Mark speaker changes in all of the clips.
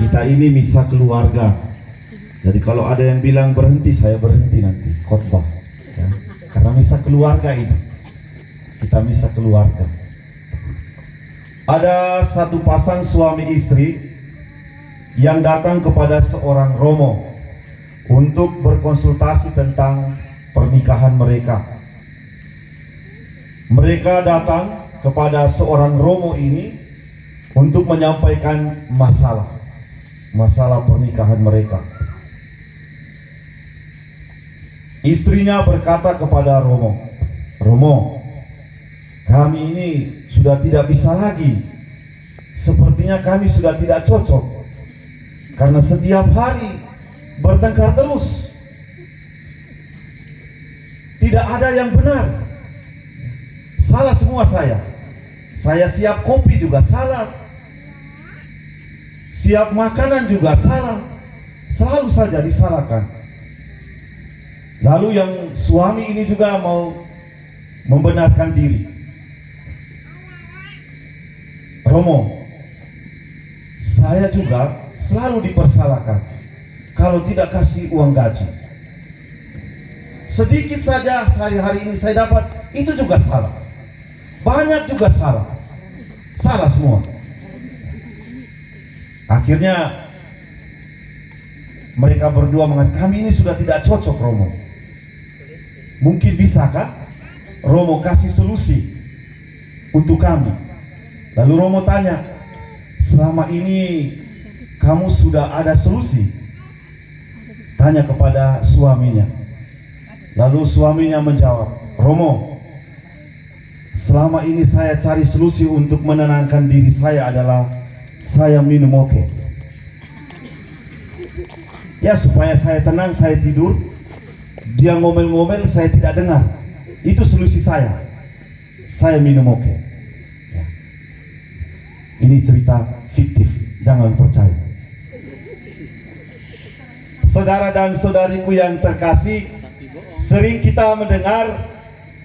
Speaker 1: Kita ini misa keluarga. Jadi kalau ada yang bilang berhenti, saya berhenti nanti khotbah. Ya. Karena misa keluarga ini. Kita misa keluarga. Ada satu pasang suami istri yang datang kepada seorang romo untuk berkonsultasi tentang pernikahan mereka. Mereka datang kepada seorang romo ini untuk menyampaikan masalah pernikahan mereka. Istrinya berkata kepada Romo, kami ini sudah tidak bisa lagi. Sepertinya kami sudah tidak cocok. Karena setiap hari bertengkar terus. Tidak ada yang benar. Salah semua saya. Saya siap kopi juga salah. Siap makanan juga salah. Selalu saja disalahkan. Lalu yang suami ini juga mau membenarkan diri. Romo, saya juga selalu dipersalahkan kalau tidak kasih uang gaji. Sedikit saja hari-hari ini saya dapat, itu juga salah. Banyak juga salah. Salah semua. Akhirnya mereka berdua mengatakan, kami ini sudah tidak cocok, Romo. Mungkin bisakah Romo kasih solusi untuk kami? Lalu Romo tanya, selama ini kamu sudah ada solusi? Tanya kepada suaminya. Lalu suaminya menjawab, Romo, selama ini saya cari solusi untuk menenangkan diri saya adalah saya minum oke. Ya, supaya saya tenang, saya tidur. Dia ngomel-ngomel, saya tidak dengar. Itu solusi saya. Saya minum oke. Ya. Ini cerita fiktif, jangan percaya. Saudara dan saudariku yang terkasih, sering kita mendengar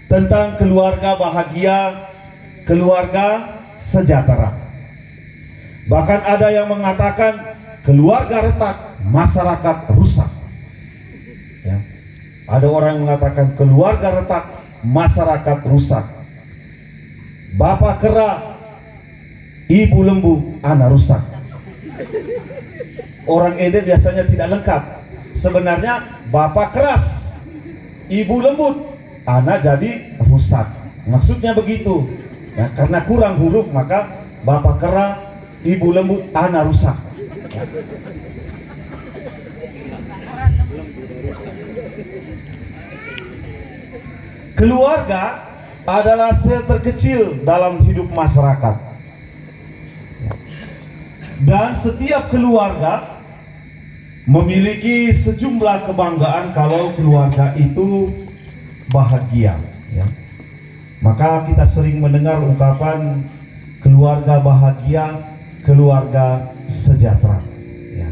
Speaker 1: tentang keluarga bahagia, keluarga sejahtera. Bahkan ada yang mengatakan keluarga retak, masyarakat rusak. Ya. Ada orang yang mengatakan keluarga retak, masyarakat rusak. Bapak kera, ibu lembu, anak rusak. Orang Ede biasanya tidak lengkap. Sebenarnya bapak keras, ibu lembut, anak jadi rusak. Maksudnya begitu. Ya, karena kurang huruf maka bapak kera, ibu lembut, anak rusak. Keluarga adalah sel terkecil dalam hidup masyarakat. Dan setiap keluarga memiliki sejumlah kebanggaan kalau keluarga itu bahagia. Ya. Maka kita sering mendengar ungkapan keluarga bahagia, keluarga sejahtera. Ya.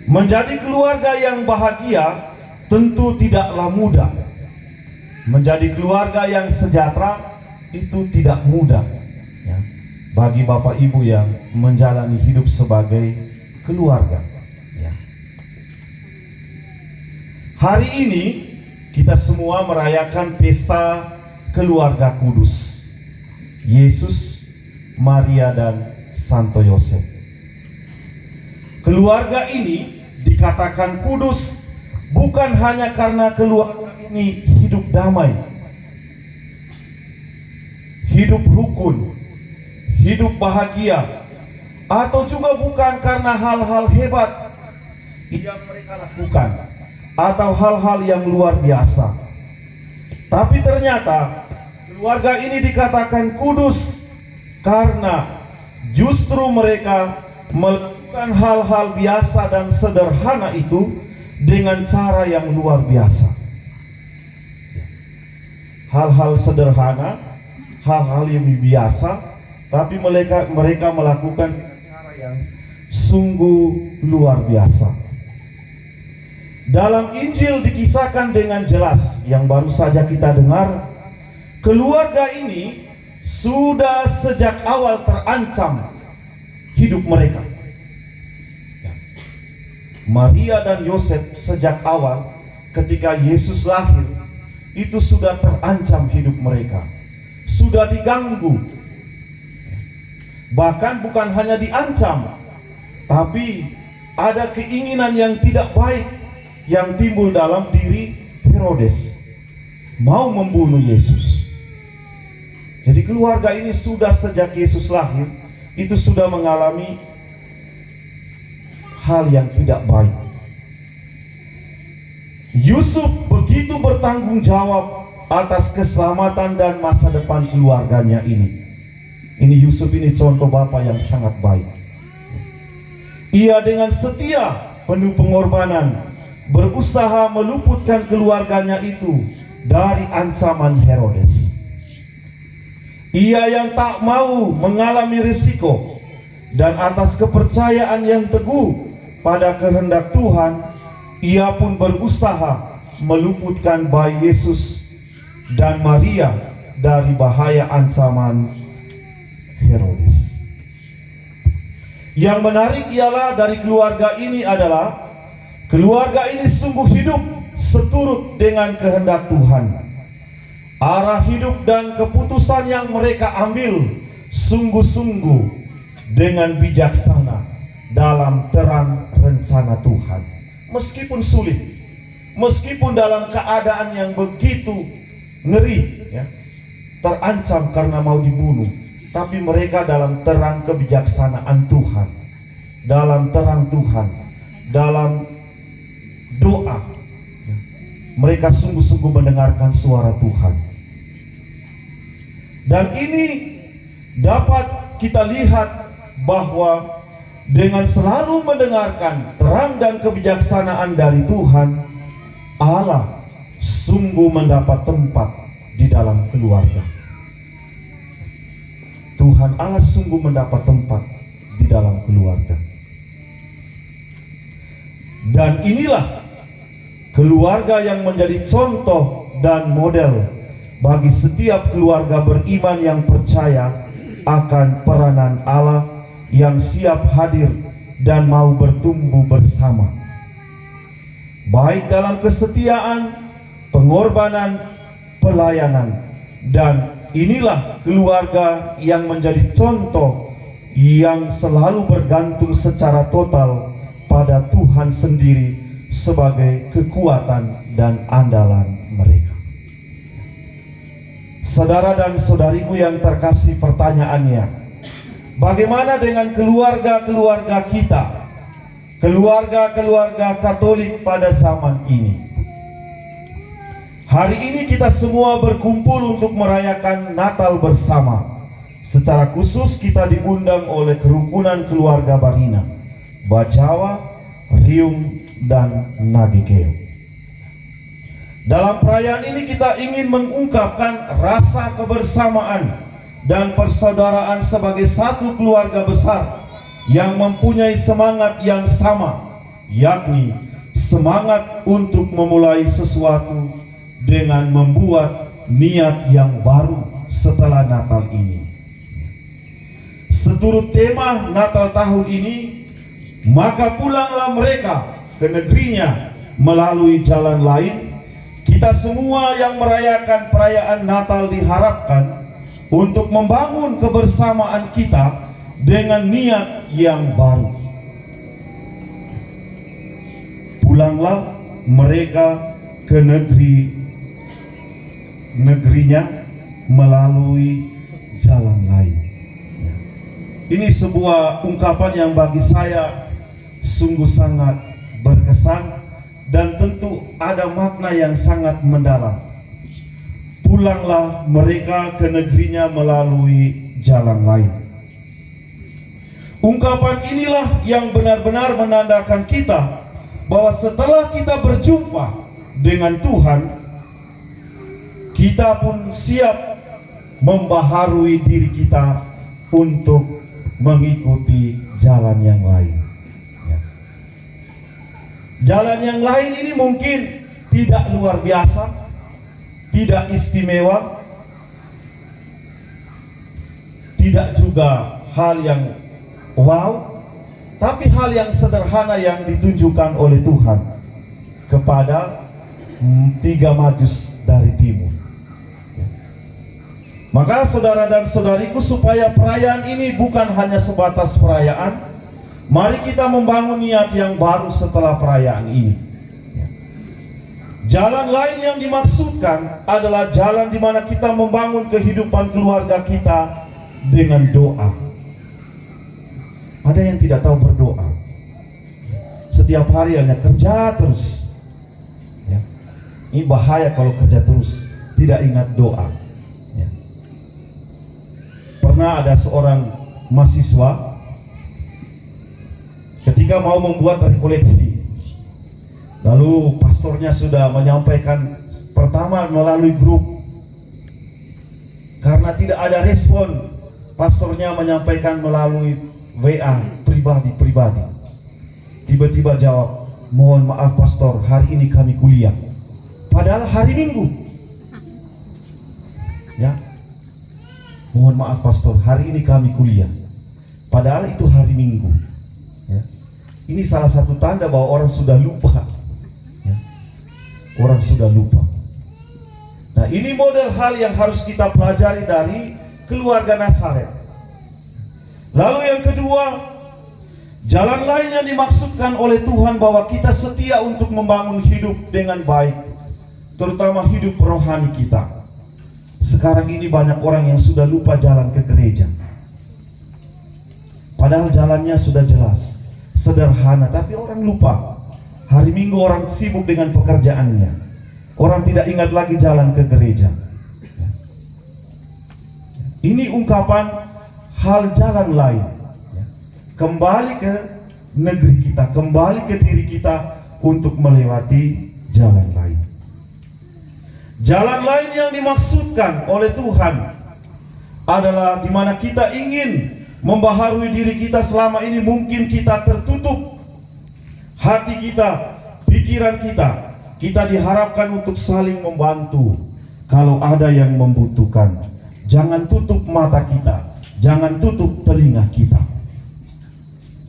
Speaker 1: Menjadi keluarga yang bahagia tentu tidaklah mudah. Menjadi keluarga yang sejahtera itu tidak mudah, ya, bagi bapak ibu yang menjalani hidup sebagai keluarga. Ya. Hari ini kita semua merayakan pesta keluarga kudus, Yesus, Maria, dan Santo Yosef. Keluarga ini dikatakan kudus bukan hanya karena keluarga ini hidup damai, hidup rukun, hidup bahagia, atau juga bukan karena hal-hal hebat yang mereka lakukan atau hal-hal yang luar biasa. Tapi ternyata keluarga ini dikatakan kudus karena justru mereka melakukan hal-hal biasa dan sederhana itu dengan cara yang luar biasa. Hal-hal sederhana, hal-hal yang biasa, tapi mereka melakukan cara yang sungguh luar biasa. Dalam Injil dikisahkan dengan jelas yang baru saja kita dengar, keluarga ini sudah sejak awal terancam hidup mereka. Ya. Maria dan Yosef sejak awal ketika Yesus lahir itu sudah terancam hidup mereka, sudah diganggu. Bahkan bukan hanya diancam, tapi ada keinginan yang tidak baik yang timbul dalam diri Herodes, mau membunuh Yesus. Jadi keluarga ini sudah sejak Yesus lahir itu sudah mengalami hal yang tidak baik. Yusuf begitu bertanggung jawab atas keselamatan dan masa depan keluarganya ini. Ini Yusuf ini contoh bapak yang sangat baik. Ia dengan setia penuh pengorbanan berusaha meluputkan keluarganya itu dari ancaman Herodes. Ia yang tak mau mengalami risiko dan atas kepercayaan yang teguh pada kehendak Tuhan, ia pun berusaha meluputkan bayi Yesus dan Maria dari bahaya ancaman Herodes. Yang menarik ialah dari keluarga ini adalah keluarga ini sungguh hidup seturut dengan kehendak Tuhan. Arah hidup dan keputusan yang mereka ambil sungguh-sungguh dengan bijaksana dalam terang rencana Tuhan. Meskipun sulit, meskipun dalam keadaan yang begitu ngeri, ya, terancam karena mau dibunuh, tapi mereka dalam terang kebijaksanaan Tuhan, dalam terang Tuhan, dalam doa, mereka sungguh-sungguh mendengarkan suara Tuhan. Dan ini dapat kita lihat bahwa dengan selalu mendengarkan terang dan kebijaksanaan dari Tuhan, Allah sungguh mendapat tempat di dalam keluarga. Tuhan Allah sungguh mendapat tempat di dalam keluarga. Dan inilah keluarga yang menjadi contoh dan model bagi setiap keluarga beriman yang percaya akan peranan Allah yang siap hadir dan mau bertumbuh bersama, baik dalam kesetiaan, pengorbanan, pelayanan. Dan inilah keluarga yang menjadi contoh yang selalu bergantung secara total pada Tuhan sendiri sebagai kekuatan dan andalan mereka. Saudara dan saudariku yang terkasih, pertanyaannya, bagaimana dengan keluarga-keluarga kita, keluarga-keluarga Katolik pada zaman ini? Hari ini kita semua berkumpul untuk merayakan Natal bersama. Secara khusus kita diundang oleh kerukunan keluarga Barina, Bajawa, Riung, dan Nagikeo. Dalam perayaan ini kita ingin mengungkapkan rasa kebersamaan dan persaudaraan sebagai satu keluarga besar yang mempunyai semangat yang sama, yakni semangat untuk memulai sesuatu dengan membuat niat yang baru setelah Natal ini. Seturut tema Natal tahun ini, maka pulanglah mereka ke negerinya melalui jalan lain. Kita semua yang merayakan perayaan Natal diharapkan untuk membangun kebersamaan kita dengan niat yang baru. Pulanglah mereka ke negerinya melalui jalan lain. Ini sebuah ungkapan yang bagi saya sungguh sangat berkesan dan tentu ada makna yang sangat mendalam. Pulanglah mereka ke negerinya melalui jalan lain. Ungkapan inilah yang benar-benar menandakan kita bahwa setelah kita berjumpa dengan Tuhan, kita pun siap membaharui diri kita untuk mengikuti jalan yang lain. Jalan yang lain ini mungkin tidak luar biasa, tidak istimewa, tidak juga hal yang wow, tapi hal yang sederhana yang ditunjukkan oleh Tuhan kepada tiga Majus dari timur. Maka saudara dan saudariku, supaya perayaan ini bukan hanya sebatas perayaan, mari kita membangun niat yang baru setelah perayaan ini. Jalan lain yang dimaksudkan adalah jalan di mana kita membangun kehidupan keluarga kita dengan doa. Ada yang tidak tahu berdoa, setiap hari hanya kerja terus. Ini bahaya kalau kerja terus, tidak ingat doa. Pernah ada seorang mahasiswa ketika mau membuat rekoleksi, lalu pastornya sudah menyampaikan pertama melalui grup. Karena tidak ada respon, pastornya menyampaikan melalui WA pribadi. Tiba-tiba jawab, mohon maaf pastor, hari ini kami kuliah. Padahal hari Minggu. Ya, mohon maaf pastor, hari ini kami kuliah. Padahal itu hari Minggu. Ya. Ini salah satu tanda bahwa orang sudah lupa. Ya. Orang sudah lupa. Nah, ini model hal yang harus kita pelajari dari keluarga Nazaret. Lalu yang kedua, jalan lain yang dimaksudkan oleh Tuhan bahwa kita setia untuk membangun hidup dengan baik, terutama hidup rohani kita. Sekarang ini banyak orang yang sudah lupa jalan ke gereja. Padahal jalannya sudah jelas, sederhana, tapi orang lupa. Hari Minggu orang sibuk dengan pekerjaannya. Orang tidak ingat lagi jalan ke gereja. Ini ungkapan hal jalan lain. Kembali ke negeri kita, kembali ke diri kita untuk melewati jalan lain. Jalan lain yang dimaksudkan oleh Tuhan adalah di mana kita ingin membaharui diri kita. Selama ini mungkin kita tertutup hati kita, pikiran kita. Kita diharapkan untuk saling membantu. Kalau ada yang membutuhkan, jangan tutup mata kita, jangan tutup telinga kita.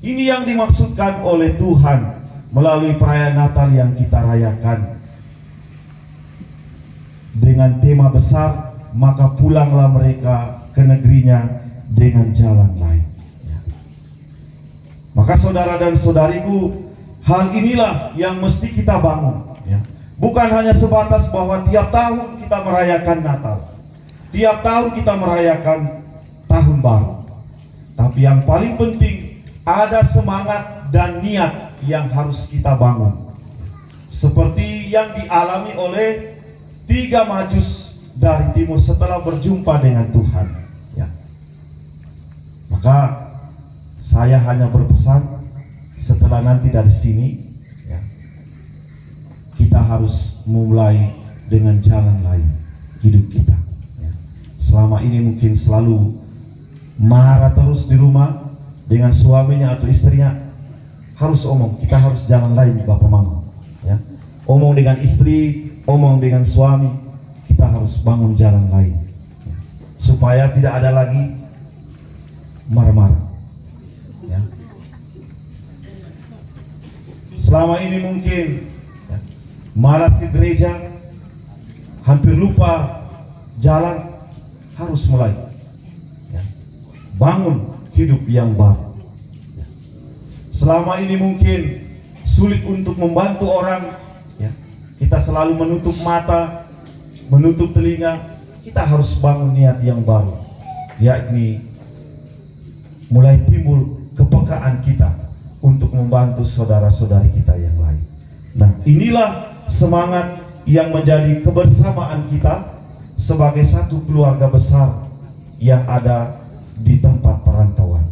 Speaker 1: Ini yang dimaksudkan oleh Tuhan melalui perayaan Natal yang kita rayakan. Dengan tema besar, maka pulanglah mereka ke negerinya dengan jalan lain. Maka saudara dan saudariku, hal inilah yang mesti kita bangun. Bukan hanya sebatas bahwa tiap tahun kita merayakan Natal, tiap tahun kita merayakan Tahun Baru. Tapi yang paling penting, ada semangat dan niat yang harus kita bangun. Seperti yang dialami oleh tiga Majus dari timur setelah berjumpa dengan Tuhan. Ya. Maka saya hanya berpesan, setelah nanti dari sini, ya, kita harus mulai dengan jalan lain hidup kita. Ya. Selama ini mungkin selalu marah terus di rumah dengan suaminya atau istrinya, harus omong, kita harus jalan lain Bapak Mama. Ya. Omong dengan istri, omong dengan suami, kita harus bangun jalan lain, ya, supaya tidak ada lagi marah-marah. Ya. Selama ini mungkin ya, malas ke gereja, hampir lupa jalan, harus mulai ya, bangun hidup yang baru. Ya. Selama ini mungkin sulit untuk membantu orang. Kita selalu menutup mata, menutup telinga. Kita harus bangun niat yang baru, yakni mulai timbul kepekaan kita untuk membantu saudara-saudari kita yang lain. Nah, inilah semangat yang menjadi kebersamaan kita sebagai satu keluarga besar yang ada di tempat perantauan.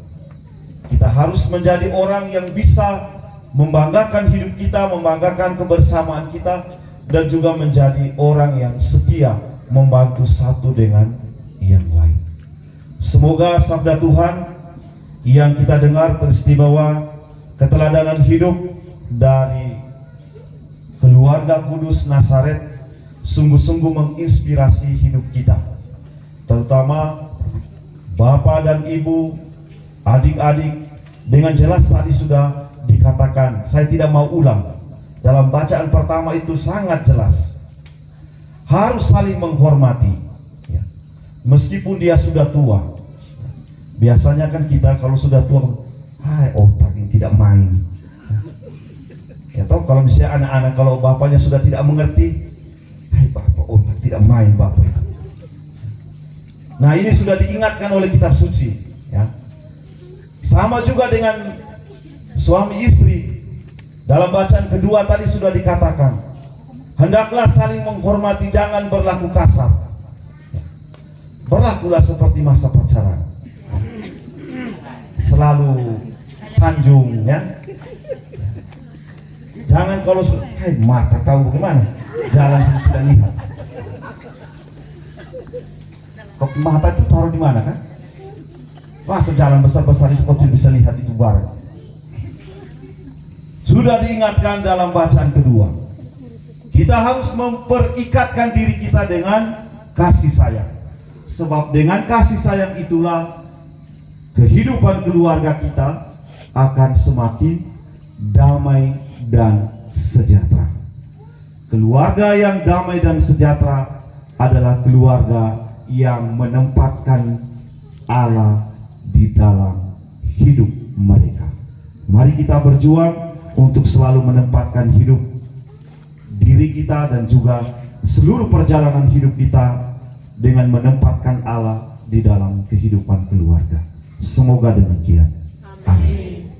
Speaker 1: Kita harus menjadi orang yang bisa membanggakan hidup kita, membanggakan kebersamaan kita, dan juga menjadi orang yang setia membantu satu dengan yang lain. Semoga sabda Tuhan yang kita dengar teristimewa keteladanan hidup dari keluarga kudus Nazaret sungguh-sungguh menginspirasi hidup kita, terutama Bapak dan Ibu, adik-adik, Dengan jelas tadi sudah dikatakan, saya tidak mau ulang. Dalam bacaan pertama itu sangat jelas. Harus saling menghormati, ya. Meskipun dia sudah tua. Biasanya kan kita kalau sudah tua, hai otak yang tidak main. Ya toh kalau misalnya anak-anak, kalau bapaknya sudah tidak mengerti, hai bapak otak tidak main bapak itu. Nah ini sudah diingatkan oleh kitab suci, ya. Sama juga dengan suami istri. Dalam bacaan kedua tadi sudah dikatakan, hendaklah saling menghormati, jangan berlaku kasar. Berlakulah seperti masa pacaran, selalu sanjung, ya. Jangan kalau hai mata kau bagaimana? Jalan saya tidak lihat. Kok mata itu taruh di mana kan? Masa jalan besar-besar itu kau tidak bisa lihat itu bareng. Sudah diingatkan dalam bacaan kedua. Kita harus memperikatkan diri kita dengan kasih sayang. Sebab dengan kasih sayang itulah kehidupan keluarga kita akan semakin damai dan sejahtera. Keluarga yang damai dan sejahtera adalah keluarga yang menempatkan Allah di dalam hidup mereka. Mari kita berjuang untuk selalu menempatkan hidup diri kita dan juga seluruh perjalanan hidup kita dengan menempatkan Allah di dalam kehidupan keluarga. Semoga demikian. Amin.